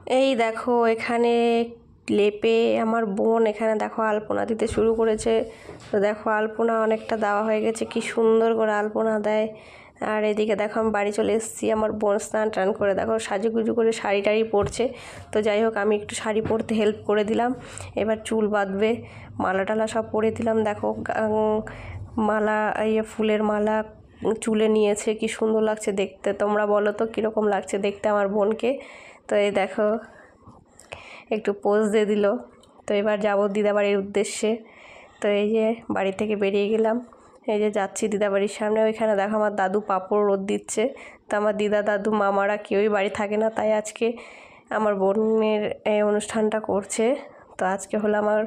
এই দেখো এখানে লেপে আমার বোন এখানে দেখো আলপনা দিতে শুরু করেছে। তো দেখো আলপনা অনেকটা দেওয়া হয়ে গেছে, কি সুন্দর করে আলপনা দেয়। আর এদিকে দেখো আমি বাড়ি চলে এসেছি, আমার বোন স্নান টান করে দেখো সাজুগুজু করে শাড়ি টাড়ি পরছে। তো যাই হোক আমি একটু শাড়ি পরতে হেল্প করে দিলাম। এবার চুল বাঁধবে, মালা টালা সব পরে দিলাম। দেখো মালা ফুলের মালা চুলে নিয়েছে, কি সুন্দর লাগছে দেখতে। তোমরা বলো তো কীরকম লাগছে দেখতে আমার বোনকে। তো এই দেখো একটু পোজ দিয়ে দিল। তো এবার যাবো দিদাবাড়ির উদ্দেশ্যে। তো এই যে বাড়ি থেকে বেরিয়ে গেলাম, এই যে যাচ্ছি দিদাবাড়ির সামনে। ওইখানে দেখো আমার দাদু পাঁপড় রোদ দিচ্ছে। তো আমার দিদা দাদু মামারা কেউই বাড়ি থাকে না, তাই আজকে আমার বোনের এই অনুষ্ঠানটা করছে। তো আজকে হলো আমার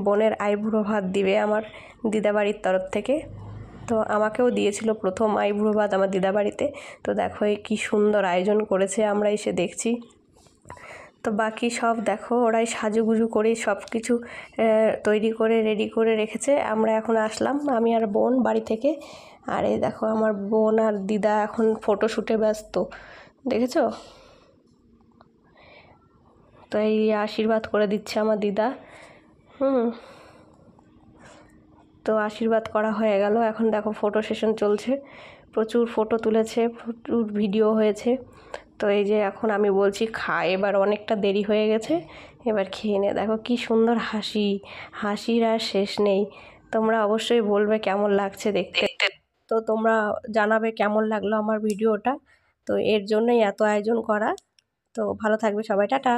বোনের আইবুড়ো ভাত দিবে আমার দিদাবাড়ির তরফ থেকে। তো আমাকেও দিয়েছিল প্রথম আইবুড়ো ভাত আমার দিদাবাড়িতে। তো দেখো কী সুন্দর আয়োজন করেছে, আমরা এসে দেখছি। তো বাকি সব দেখো ওরাই সাজুগুজু করে সব কিছু তৈরি করে রেডি করে রেখেছে। আমরা এখন আসলাম, আমি আর বোন বাড়ি থেকে। আর এই দেখো আমার বোন আর দিদা এখন ফটোশ্যুটে ব্যস্ত, দেখেছো? তো এই আশীর্বাদ করে দিচ্ছে আমার দিদা। তো আশীর্বাদ করা হয়ে গেল, এখন দেখো ফটো সেশন চলছে। প্রচুর ফটো তুলেছে, প্রচুর ভিডিও হয়েছে। তো এই যে এখন আমি বলছি খাই, এবার অনেকটা দেরি হয়ে গেছে, এবার খেয়ে নে। দেখো কি সুন্দর হাসি, হাসির আর শেষ নেই। তোমরা অবশ্যই বলবে কেমন লাগছে দেখতে। তো তোমরা জানাবে কেমন লাগলো আমার ভিডিওটা। তো এর জন্যই এত আয়োজন করা। তো ভালো থাকবে সবাই, টাটা।